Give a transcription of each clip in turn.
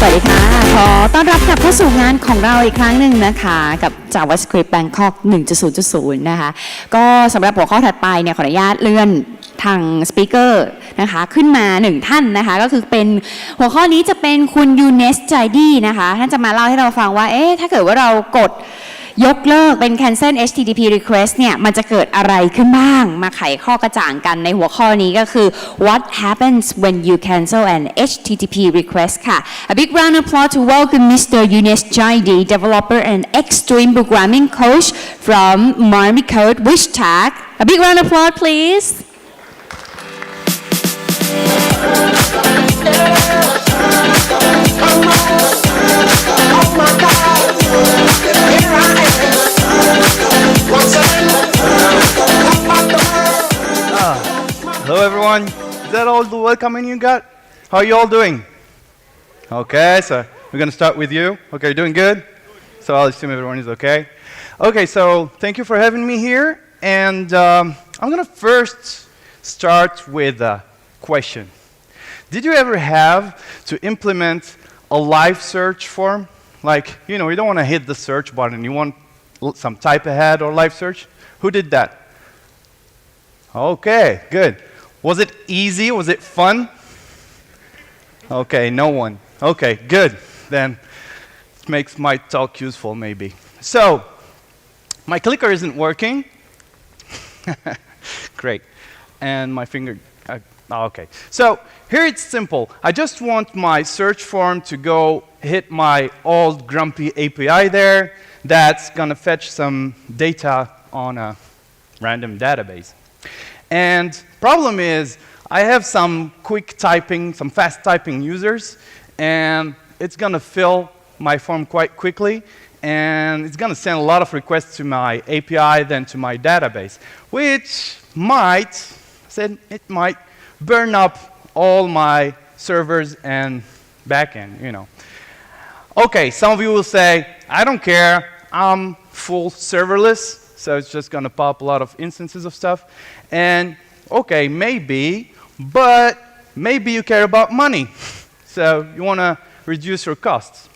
วัสดีค่ะขอต้อนรับกลับเข้าสู่งานของเราอีกครั้งหนึ่งนะคะกับ JavaScript Bangkok 1.0.0 นะคะก็สำหรับหัวข้อถัดไปเนี่ยขออนุญาตเลื่อนทางสปีกเกอร์นะคะขึ้นมา1ท่านนะคะก็คือเป็นหัวข้อนี้จะเป็นคุณ Younes Jaaidi นะคะท่านจะมาเล่าให้เราฟังว่าถ้าเกิดว่าเรากดยกเลิกเป็น cancel HTTP request เนี่ยมันจะเกิดอะไรขึ้นบ้างมาไขข้อกระจ่างกันในหัวข้อนี้ก็คือ what happens when you cancel an HTTP request ค่ะ A big round of applause to welcome Mr. Younes Jaaidi, developer and extreme programming coach from Marmicode, which tag. A big round of applause, please. Hello everyone, is that all the welcoming you got? How are you all doing? Okay, so we're going to start with you. Okay, you're doing good? So I'll assume everyone is okay. Okay, so thank you for having me here. And I'm going to first start with a question. Did you ever have to implement a live search form? Like, you know, you don't want to hit the search button. You want some type ahead or live search? Who did that? Okay, good. Was it easy? Was it fun? Okay, no one. Okay, good. Then it makes my talk useful, maybe. So, my clicker isn't working. Great. And my finger, okay. So, here it's simple. I just want my search form to go hit my old grumpy API there. That's going to fetch some data on a random database. And problem is, I have some quick typing, some fast typing users, and it's going to fill my form quite quickly, and it's going to send a lot of requests to my API, then to my database, which might burn up all my servers and backend, you know. Okay, some of you will say, I don't care, I'm full serverless. So it's just going to pop a lot of instances of stuff. And okay, maybe, but maybe you care about money. So you want to reduce your costs.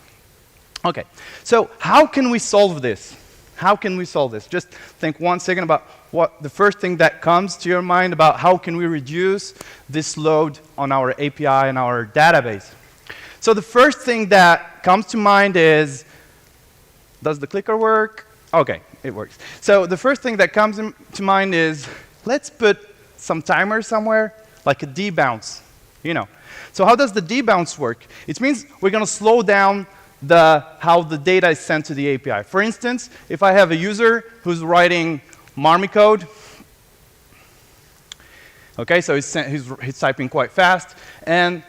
Okay, so how can we solve this? How can we solve this? Just think 1 second about what the first thing that comes to your mind about how can we reduce this load on our API and our database. So the first thing that comes to mind is, does the clicker work? Okay, it works. So the first thing that comes to mind is, let's put some timer somewhere, like a debounce, you know. So how does the debounce work? It means we're going to slow down how the data is sent to the API. For instance, if I have a user who's writing Marmicode, okay, so he's typing quite fast, and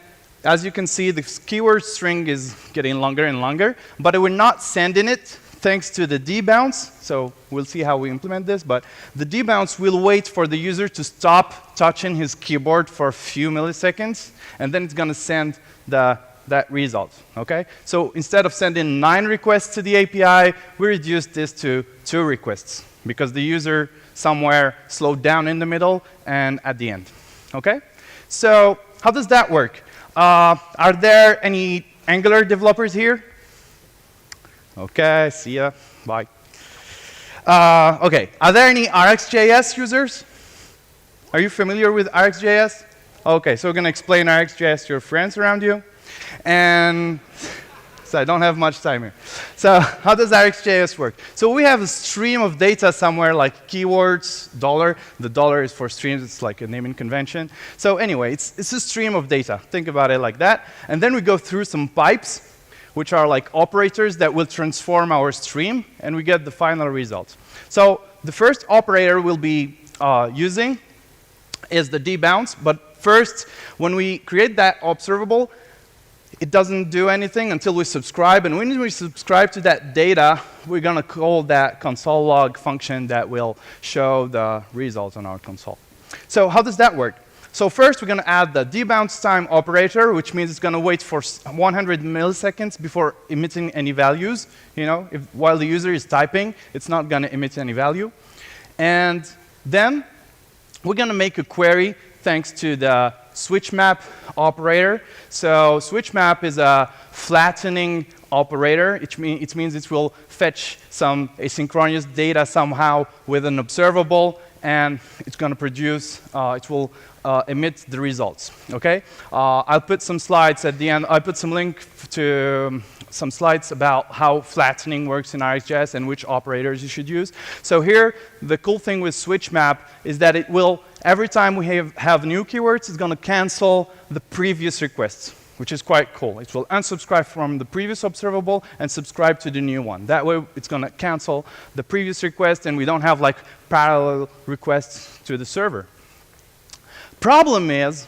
as you can see, the keyword string is getting longer and longer, but we're not sending it thanks to the debounce. So we'll see how we implement this, but the debounce will wait for the user to stop touching his keyboard for a few milliseconds, and then it's going to send that result, okay? So instead of sending 9 requests to the API, we reduced this to 2 requests, because the user somewhere slowed down in the middle and at the end, okay? So how does that work? Are there any Angular developers here? Okay, see ya, bye. Okay, are there any RxJS users? Are you familiar with RxJS? Okay, so we're going to explain RxJS to your friends around you. And so I don't have much time here. So how does RxJS work? So we have a stream of data somewhere like keywords, $. The $ is for streams. It's like a naming convention. So anyway, it's a stream of data. Think about it like that. And then we go through some pipes, which are like operators that will transform our stream, and we get the final result. So the first operator we'll be using is the debounce. But first, when we create that observable, it doesn't do anything until we subscribe. And when we subscribe to that data, we're going to call that console log function that will show the results on our console. So how does that work? So first, we're going to add the debounce time operator, which means it's going to wait for 100 milliseconds before emitting any values. You know, while the user is typing, it's not going to emit any value. And then we're going to make a query thanks to the switchMap operator. So switchMap is a flattening operator. It means it will fetch some asynchronous data somehow with an observable, and it's going to produce, it will emit the results. Okay? I'll put some slides at the end. I'll put some link to some slides about how flattening works in RxJS and which operators you should use. So here, the cool thing with switchMap is that it will, every time we have new keywords, it's going to cancel the previous requests, which is quite cool. It will unsubscribe from the previous observable and subscribe to the new one. That way, it's going to cancel the previous request, and we don't have like parallel requests to the server. Problem is,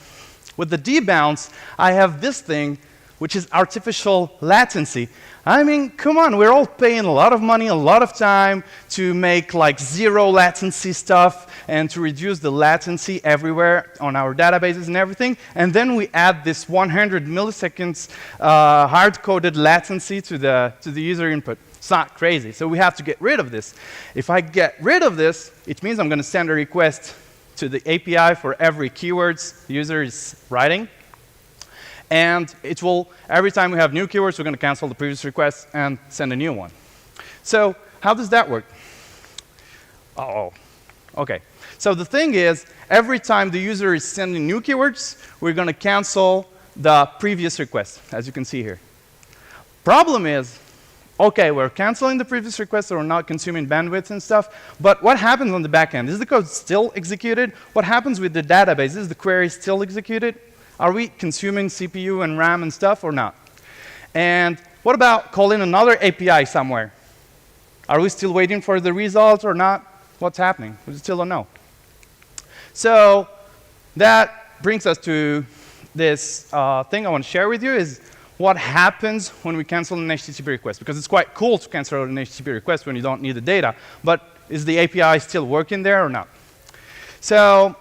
with the debounce, I have this thing, which is artificial latency. I mean, come on, we're all paying a lot of money, a lot of time to make like zero latency stuff and to reduce the latency everywhere on our databases and everything. And then we add this 100 milliseconds hard-coded latency to the user input. It's not crazy. So we have to get rid of this. If I get rid of this, it means I'm going to send a request to the API for every keywords the user is writing. And it will, every time we have new keywords, we're going to cancel the previous request and send a new one. So how does that work? Uh-oh. OK. So the thing is, every time the user is sending new keywords, we're going to cancel the previous request, as you can see here. Problem is, OK, we're canceling the previous request, so we're not consuming bandwidth and stuff. But what happens on the back end? Is the code still executed? What happens with the database? Is the query still executed? Are we consuming CPU and RAM and stuff or not? And what about calling another API somewhere? Are we still waiting for the result or not? What's happening? We still don't know. So that brings us to this thing I want to share with you is what happens when we cancel an HTTP request. Because it's quite cool to cancel an HTTP request when you don't need the data. But is the API still working there or not? So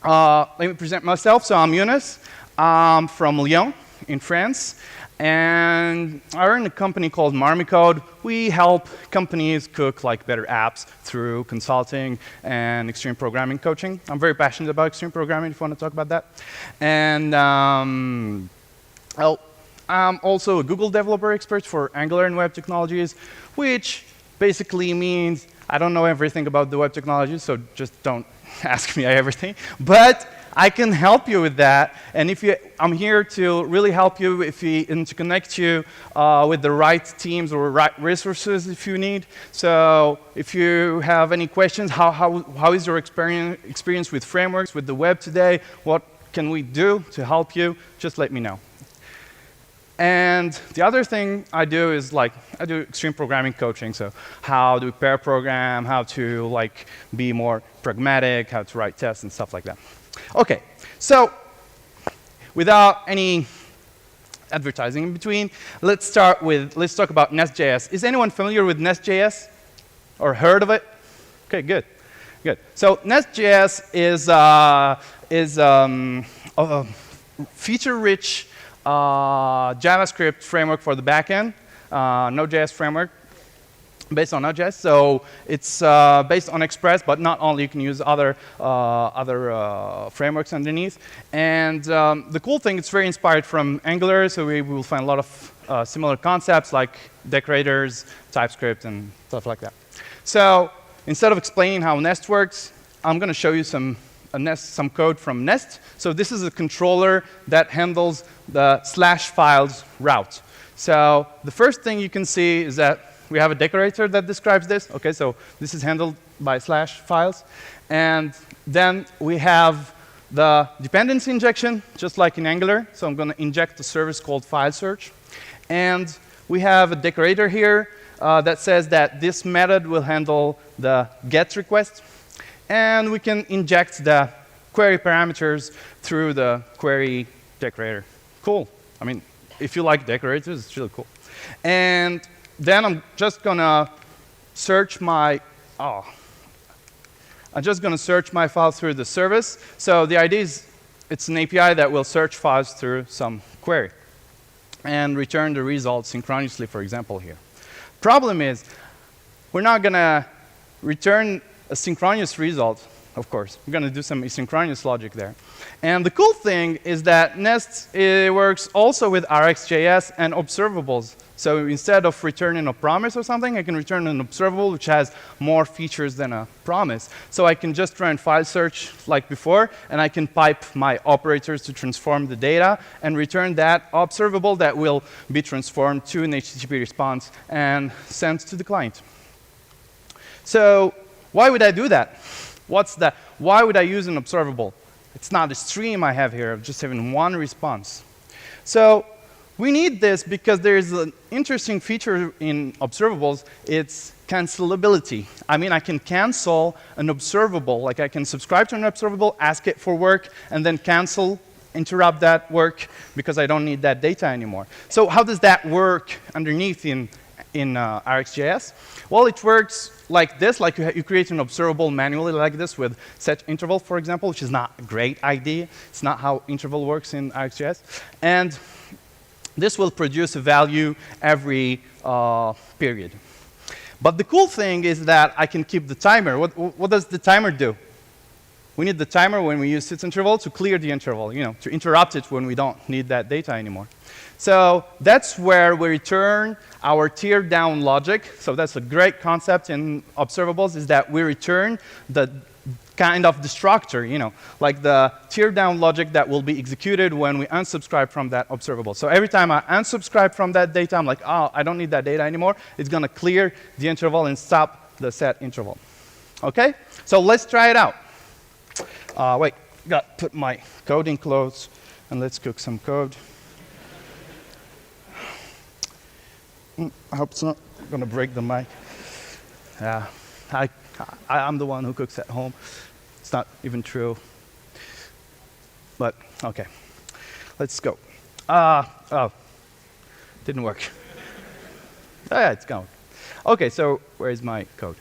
let me present myself. So I'm Younes. I'm from Lyon in France. And I run a company called Marmicode. We help companies cook like better apps through consulting and extreme programming coaching. I'm very passionate about extreme programming if you want to talk about that. And well, I'm also a Google developer expert for Angular and web technologies, which basically means I don't know everything about the web technologies, so just don't ask me everything. But I can help you with that, and I'm here to really help you and to connect you with the right teams or right resources if you need. So if you have any questions, how is your experience with frameworks, with the web today? What can we do to help you? Just let me know. And the other thing I do is I do extreme programming coaching. So how to pair program, how to be more pragmatic, how to write tests and stuff like that. Okay, so without any advertising in between, let's talk about NestJS. Is anyone familiar with NestJS or heard of it? Okay, good, good. So NestJS is a feature-rich JavaScript framework for the backend, Node.js framework based on Node.js. So it's based on Express, but not only. You can use other frameworks underneath. And the cool thing, it's very inspired from Angular, so we will find a lot of similar concepts like decorators, TypeScript, and stuff like that. So instead of explaining how Nest works, I'm going to show you some code from Nest. So this is a controller that handles the /files route. So the first thing you can see is that we have a decorator that describes this. Okay, so this is handled by /files. And then we have the dependency injection, just like in Angular. So I'm going to inject a service called file search. And we have a decorator here that says that this method will handle the GET request. And we can inject the query parameters through the query decorator. Cool. I mean, if you like decorators, it's really cool. And then I'm just going to search my file through the service. So the idea is it's an API that will search files through some query and return the results synchronously, for example, here. Problem is, we're not going to return a synchronous result of course. We're going to do some asynchronous logic there. And the cool thing is that Nest works also with RxJS and observables. So instead of returning a promise or something, I can return an observable which has more features than a promise. So I can just run file search like before, and I can pipe my operators to transform the data and return that observable that will be transformed to an HTTP response and sent to the client. So why would I do that? Why would I use an observable? It's not a stream I have here of just having one response. So we need this because there's an interesting feature in observables. It's cancelability. I mean, I can cancel an observable. Like I can subscribe to an observable, ask it for work, and then cancel, interrupt that work because I don't need that data anymore. So how does that work underneath in RxJS? Well, it works like this, like you create an observable manually like this with set interval, for example, which is not a great idea. It's not how interval works in RxJS. And this will produce a value every period. But the cool thing is that I can keep the timer. What does the timer do? We need the timer when we use set interval to clear the interval, to interrupt it when we don't need that data anymore. So that's where we return our tear down logic. So that's a great concept in observables, is that we return the kind of destructor, like the tear down logic that will be executed when we unsubscribe from that observable. So every time I unsubscribe from that data, I'm like, oh, I don't need that data anymore. It's going to clear the interval and stop the set interval. Okay? So let's try it out. Wait, got to put my coding clothes, and let's cook some code. I hope it's not going to break the mic. Yeah, I'm the one who cooks at home. It's not even true. But, OK. Let's go. Oh, didn't work. Oh, yeah, it's gone. OK, so where's my code?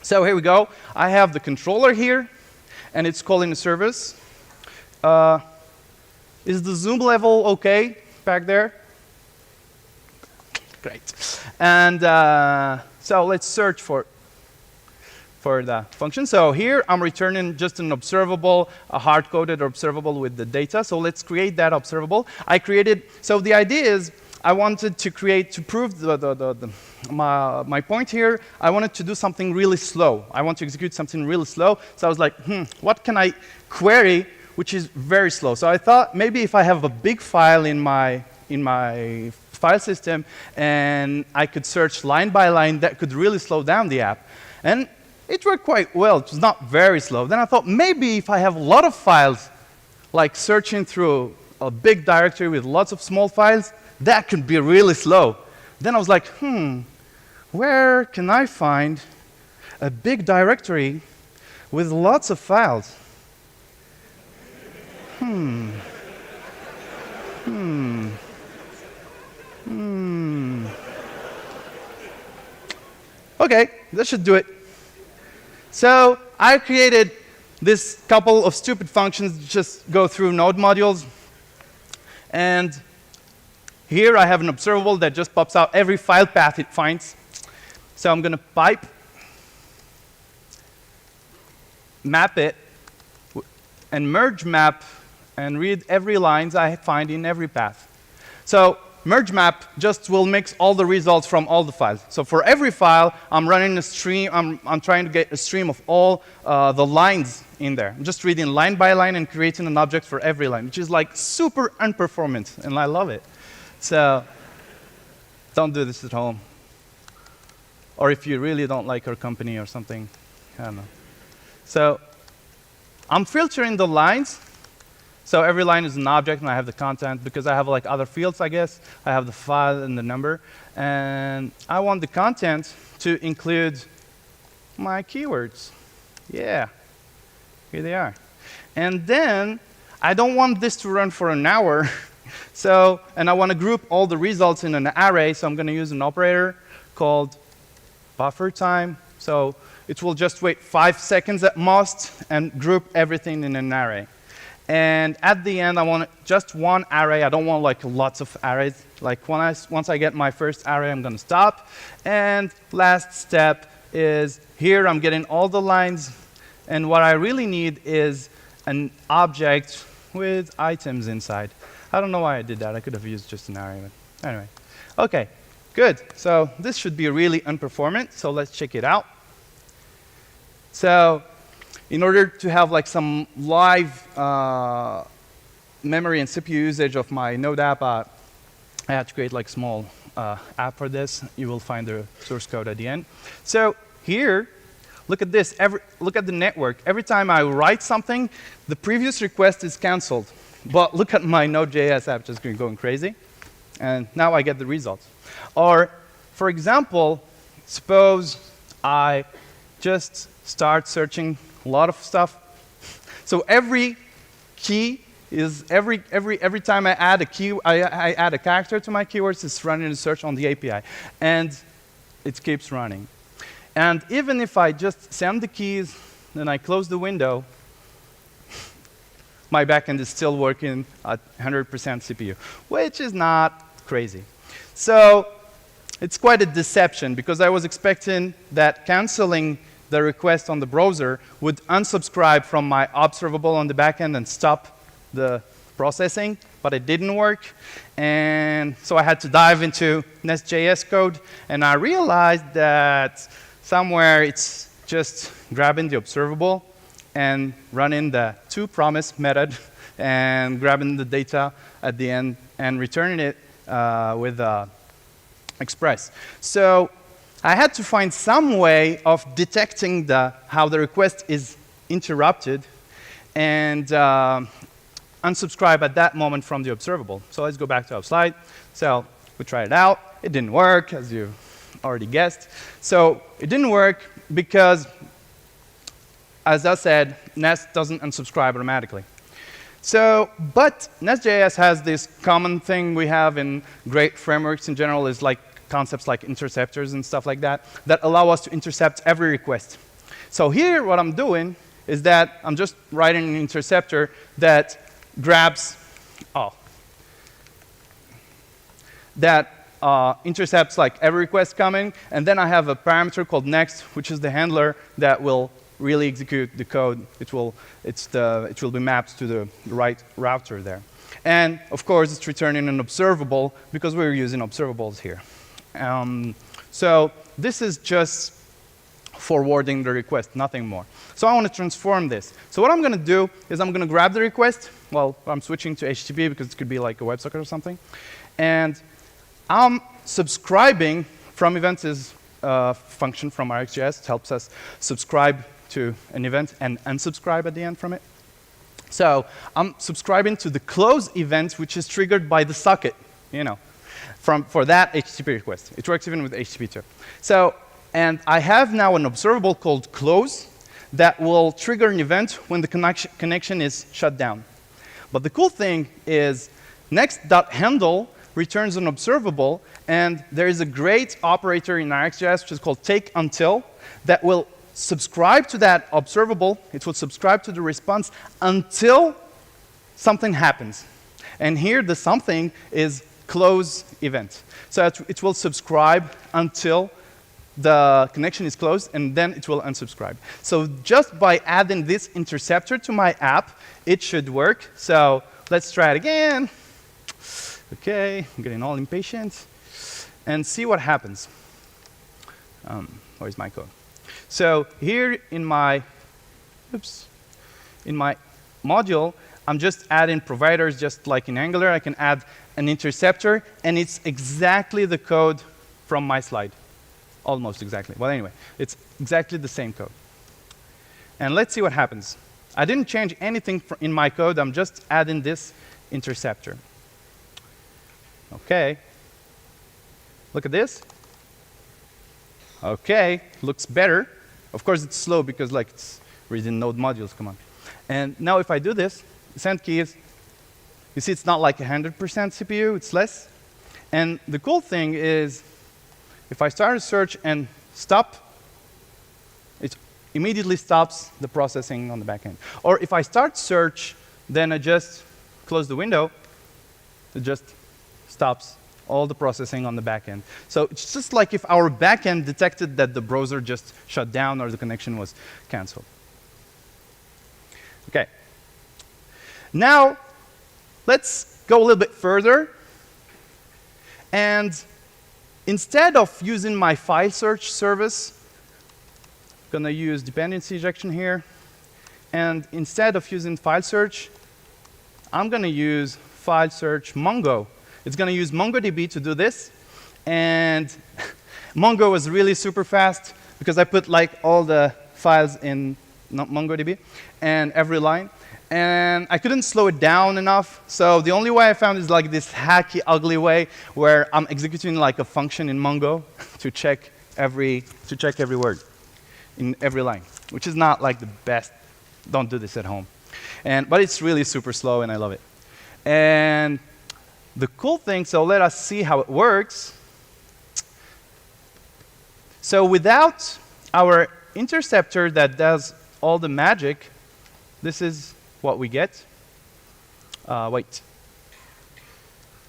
So here we go. I have the controller here, and it's calling a service. Is the zoom level OK back there? Great. And so let's search for the function. So here I'm returning just an observable, a hard-coded observable with the data. So let's create that observable. I created, so the idea is I wanted to create, to prove my point here, I wanted to do something really slow. I want to execute something really slow. So I was like, what can I query which is very slow? So I thought maybe if I have a big file in my file system and I could search line by line, that could really slow down the app. And it worked quite well. It was not very slow. Then I thought maybe if I have a lot of files, like searching through a big directory with lots of small files, that could be really slow. Then I was like, where can I find a big directory with lots of files? OK, that should do it. So I created this couple of stupid functions that just go through node modules. And here I have an observable that just pops out every file path it finds. So I'm going to pipe, map it, and merge map, and read every lines I find in every path. So merge map just will mix all the results from all the files. So for every file, I'm running a stream. I'm trying to get a stream of all the lines in there. I'm just reading line by line and creating an object for every line, which is like super unperformant, and I love it. So don't do this at home. Or if you really don't like our company or something, I don't know. So I'm filtering the lines. So every line is an object, and I have the content because I have like other fields, I guess. I have the file and the number. And I want the content to include my keywords. Yeah, here they are. And then I don't want this to run for an hour. And I want to group all the results in an array. So I'm going to use an operator called buffer time. So it will just wait 5 seconds at most and group everything in an array. And at the end, I want just one array. I don't want like lots of arrays. Like once I get my first array, I'm going to stop. And last step is here I'm getting all the lines And what I really need is an object with items inside. I don't know why I did that. I could have used just an array. But anyway. OK, good. So this should be really unperformant. So let's check it out. So in order to have like some live memory and CPU usage of my Node app, I had to create like small app for this. You will find the source code at the end. So here, look at this. Look at the network. Every time I write something, the previous request is canceled. But look at my Node.js app just going crazy. And now I get the results. Or, for example, suppose I just start searching a lot of stuff. So every key is every time I add a key, I add a character to my keywords, it's running a search on the API. And it keeps running. And even if I just send the keys, then I close the window, my backend is still working at 100% CPU, which is not crazy. So it's quite a deception, because I was expecting that canceling the request on the browser would unsubscribe from my observable on the backend and stop the processing, but it didn't work. And so I had to dive into NestJS code, and I realized that somewhere it's just grabbing the observable and running the toPromise method and grabbing the data at the end and returning it with Express. So I had to find some way of detecting how the request is interrupted and unsubscribe at that moment from the observable. So let's go back to our slide. So we tried it out. It didn't work, as you already guessed. So it didn't work because, as I said, Nest doesn't unsubscribe automatically. So, but NestJS has this common thing we have in great frameworks in general, is like concepts like interceptors and stuff like that, that allow us to intercept every request. So here, what I'm doing is that I'm just writing an interceptor that grabs, intercepts like every request coming, and then I have a parameter called next, which is the handler that will really execute the code. It will be mapped to the right router there. And of course, it's returning an observable because we're using observables here. So this is just forwarding the request, nothing more. So I want to transform this. So what I'm going to do is I'm going to grab the request. Well, I'm switching to HTTP because it could be like a WebSocket or something. And I'm subscribing from events is a function from RxJS. It helps us subscribe to an event and unsubscribe at the end from it. So I'm subscribing to the close event, which is triggered by the socket, for that HTTP request. It works even with HTTP too. So, and I have now an observable called close that will trigger an event when the connection is shut down. But the cool thing is next.handle returns an observable, and there is a great operator in RxJS which is called takeUntil that will subscribe to that observable. It will subscribe to the response until something happens. And here the something is close event. So it will subscribe until the connection is closed, and then it will unsubscribe. So just by adding this interceptor to my app, it should work. So let's try it again. OK, I'm getting all impatient. And see what happens. Where's my code? So here in my module, I'm just adding providers, just like in Angular. I can add an interceptor, and it's exactly the code from my slide. Almost exactly. Well, anyway, it's exactly the same code. And let's see what happens. I didn't change anything in my code. I'm just adding this interceptor. OK. Look at this. OK, looks better. Of course, it's slow because like it's reading node modules. Come on. And now if I do this, send keys, you see it's not like 100% CPU. It's less. And the cool thing is, if I start a search and stop, it immediately stops the processing on the back end. Or if I start search, then I just close the window, it just stops all the processing on the back end. So it's just like if our back end detected that the browser just shut down or the connection was canceled. Okay. Now, let's go a little bit further. And instead of using my file search service, I'm going to use dependency injection here. And instead of using file search, I'm going to use file search Mongo. It's going to use MongoDB to do this. And Mongo was really super fast because I put like all the files in MongoDB and every line. And I couldn't slow it down enough. So the only way I found is like this hacky, ugly way where I'm executing like a function in Mongo to check every word in every line, which is not like the best. Don't do this at home. But it's really super slow, and I love it. And the cool thing, so let us see how it works. So without our interceptor that does all the magic, this is what we get. Wait.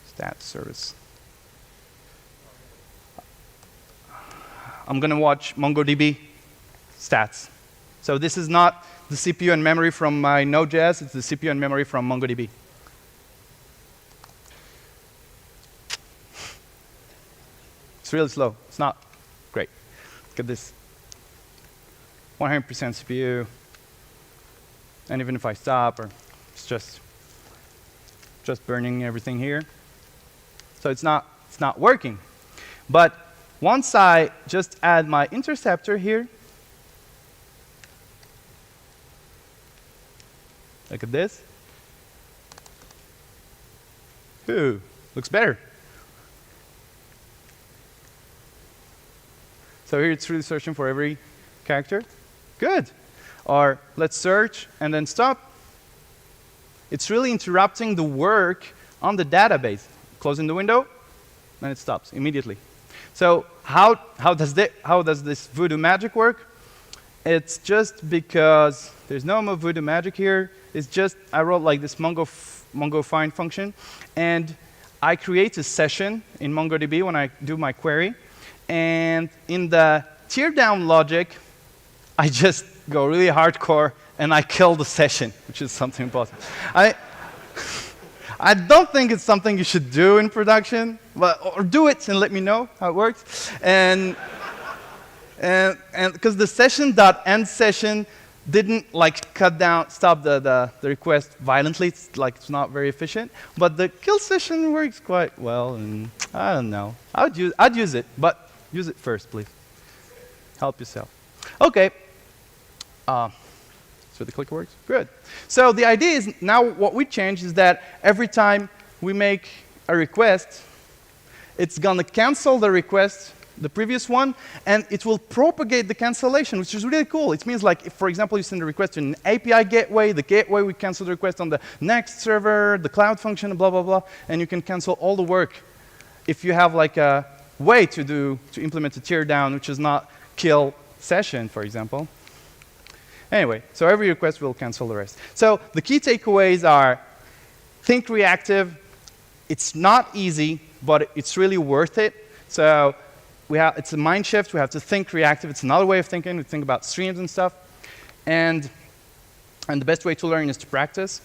Stat service. I'm going to watch MongoDB stats. So this is not the CPU and memory from my Node.js. It's the CPU and memory from MongoDB. It's really slow. It's not great. Look at this. 100% CPU. And even if I stop, or it's just burning everything here. So it's not working. But once I just add my interceptor here, look at this. Ooh, looks better. So here it's really searching for every character. Good. Or let's search and then stop. It's really interrupting the work on the database. Closing the window, and it stops immediately. So how does this voodoo magic work? It's just because there's no more voodoo magic here. It's just I wrote like this Mongo find function, and I create a session in MongoDB when I do my query. And in the teardown logic, I just go really hardcore and I kill the session, which is something impossible. I don't think it's something you should do in production, or do it and let me know how it works. And because the session.end session didn't like stop the request violently. It's not very efficient. But the kill session works quite well, and I don't know. I'd use it, but use it first, please. Help yourself. Okay. So the clicker works? Good. So the idea is now what we change is that every time we make a request, it's going to cancel the request, the previous one, and it will propagate the cancellation, which is really cool. It means like, if, for example, you send a request to an API gateway, the gateway will cancel the request on the next server, the cloud function, blah, blah, blah, and you can cancel all the work if you have like a way to implement a teardown, which is not kill session, for example. Anyway, so every request will cancel the rest. So the key takeaways are think reactive. It's not easy, but it's really worth it. So it's a mind shift. We have to think reactive. It's another way of thinking. We think about streams and stuff. And the best way to learn is to practice.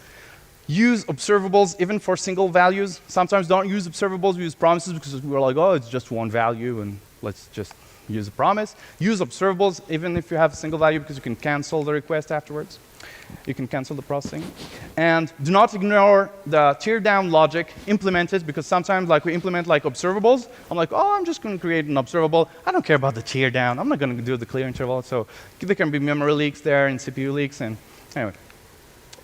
Use observables even for single values. Sometimes don't use observables. We use promises because we're like, oh, it's just one value, and let's just use a promise. Use observables even if you have a single value because you can cancel the request afterwards. You can cancel the processing. And do not ignore the teardown logic. Implement it, because sometimes like we implement like observables. I'm like, oh, I'm just going to create an observable. I don't care about the teardown. I'm not going to do the clear interval. So there can be memory leaks there and CPU leaks. And anyway.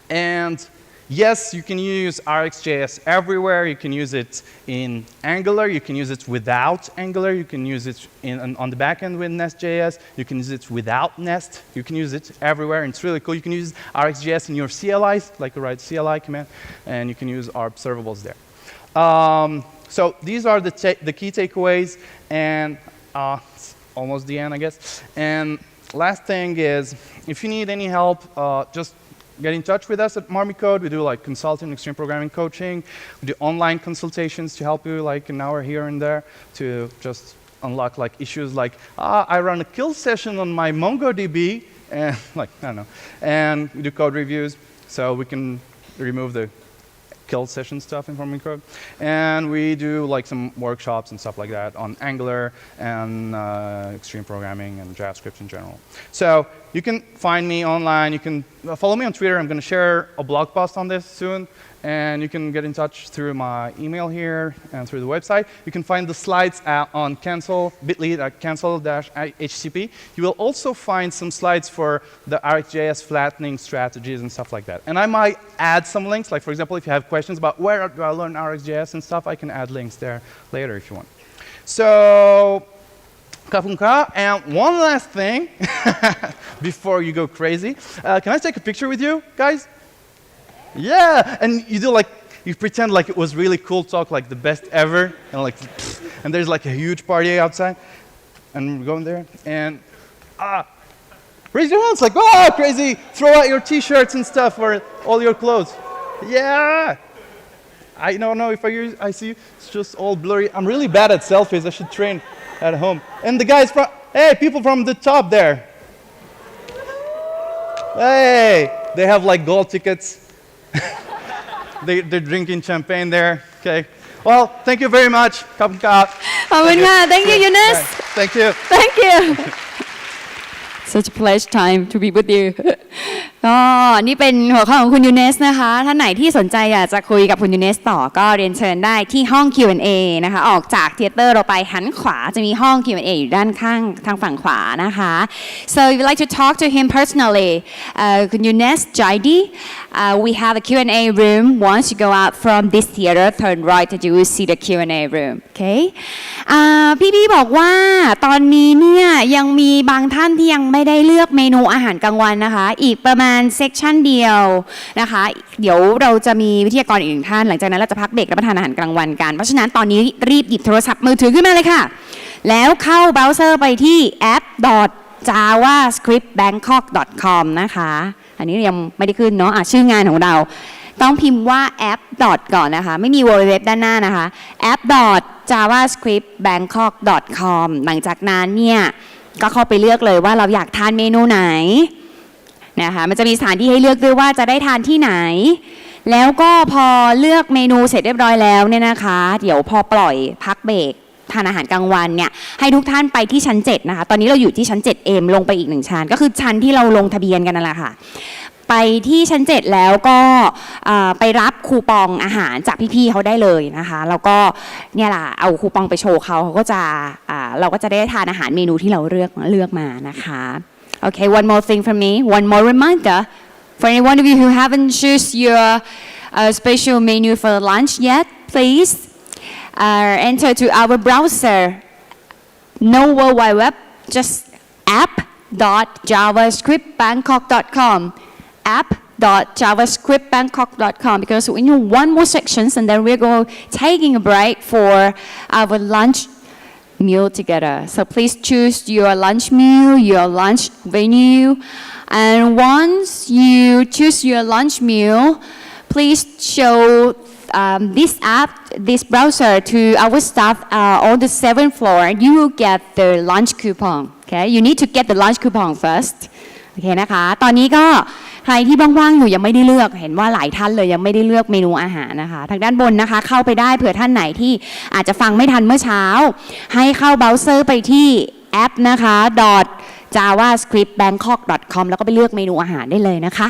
And yes, you can use RxJS everywhere. You can use it in Angular. You can use it without Angular. You can use it on the back end with NestJS. You can use it without Nest. You can use it everywhere, and it's really cool. You can use RxJS in your CLIs, like you write CLI command, and you can use our observables there. So these are the key takeaways, and it's almost the end, I guess. And last thing is, if you need any help, just get in touch with us at Marmicode. We do like consulting, extreme programming coaching. We do online consultations to help you like an hour here and there to just unlock like issues like, I run a kill session on my MongoDB, and like, I don't know. And we do code reviews. So we can remove the kill session stuff in Marmicode. And we do like some workshops and stuff like that on Angular and extreme programming and JavaScript in general. So you can find me online. You can follow me on Twitter. I'm going to share a blog post on this soon. And you can get in touch through my email here and through the website. You can find the slides on cancel.cancel-hcp. You will also find some slides for the RxJS flattening strategies and stuff like that. And I might add some links. Like, for example, if you have questions about where do I learn RxJS and stuff, I can add links there later if you want. So, Kapunka, and one last thing before you go crazy. Can I take a picture with you, guys? Yeah, and you do like, you pretend like it was really cool talk, like the best ever, and like, and there's like a huge party outside, and we're going there, and raise your hands like, oh, crazy, throw out your t-shirts and stuff or all your clothes. Yeah, I don't know if I see you, it's just all blurry. I'm really bad at selfies, I should train at home. And the guys from, hey, people from the top there. Hey, they have like gold tickets. They're drinking champagne there. Okay. Well, thank you very much. Thank you, Younes. Thank you. Thank you. Such a pleasure time to be with you. ก็นี่เป็นหัวข้อของคุณยูเนสนะคะท่านไหนที่สนใจอยากจะคุยกับคุณยูเนสต่อก็เรียนเชิญได้ที่ห้อง Q&A นะคะออกจากเทเตอร์เราไปหันขวาจะมีห้อง Q&A อยู่ด้านข้างทางฝั่งขวานะคะ so if you'd like to talk to him personally คุณยูเนส Jaaidi we have a Q&A room once you go out from this theater turn right and you will see the Q&A room okay พี่บอกว่าตอนนี้เนี่ยยังมีบางท่านที่ยังไม่ได้เลือกเมนูอาหารกลางวันนะคะอีกประมาณเซกชันเดียวนะคะเดี๋ยวเราจะมีวิทยากรอีกหนึ่งท่านหลังจากนั้นเราจะพักเบรกรับประทานอาหารกลางวันกันเพราะฉะนั้นตอนนี้รีบหยิบโทรศัพท์มือถือขึ้นมาเลยค่ะแล้วเข้าเบราว์เซอร์ไปที่ app.javascriptbangkok.com นะคะอันนี้ยังไม่ได้ขึ้นเนาะชื่องานของเราต้องพิมพ์ว่า app. ก่อนนะคะไม่มี www ด้านหน้านะคะ app.javascriptbangkok.com หลังจากนั้นเนี่ยก็เข้าไปเลือกเลยว่าเราอยากทานเมนูไหนนะคะมันจะมีสถานที่ให้เลือกด้วยว่าจะได้ทานที่ไหนแล้วก็พอเลือกเมนูเสร็จเรียบร้อยแล้วเนี่ยนะคะเดี๋ยวพอปล่อยพักเบรกทานอาหารกลางวันเนี่ยให้ทุกท่านไปที่ชั้น7นะคะตอนนี้เราอยู่ที่ชั้น 7M ลงไปอีก1ชั้นก็คือชั้นที่เราลงทะเบียนกันนั่นแหละค่ะไปที่ชั้น7แล้วก็ไปรับคูปองอาหารจากพี่ๆเขาได้เลยนะคะแล้วก็เนี่ยล่ะเอาคูปองไปโชว์เขาก็จะเราก็จะได้ทานอาหารเมนูที่เราเลือกมานะคะ Okay, one more thing from me, one more reminder. For any one of you who haven't choose your special menu for lunch yet, please enter to our browser. No World Wide Web, just app.javascriptbangkok.com. app.javascriptbangkok.com because we need one more sections and then we're going taking a break for our lunch meal together. So please choose your lunch meal, your lunch venue, and once you choose your lunch meal, please show this app, this browser to our staff on the 7th floor. You will get the lunch coupon. Okay, you need to get the lunch coupon first. โอเคนะคะตอนนี้ก็ใครที่ว่างๆอยู่ยังไม่ได้เลือกเห็นว่าหลายท่านเลยยังไม่ได้เลือกเมนูอาหารนะคะทางด้านบนนะคะเข้าไปได้เผื่อท่านไหนที่อาจจะฟังไม่ทันเมื่อเช้าให้เข้าเบราว์เซอร์ไปที่แอปนะคะ .javascriptbangkok.com แล้วก็ไปเลือกเมนูอาหารได้เลยนะคะ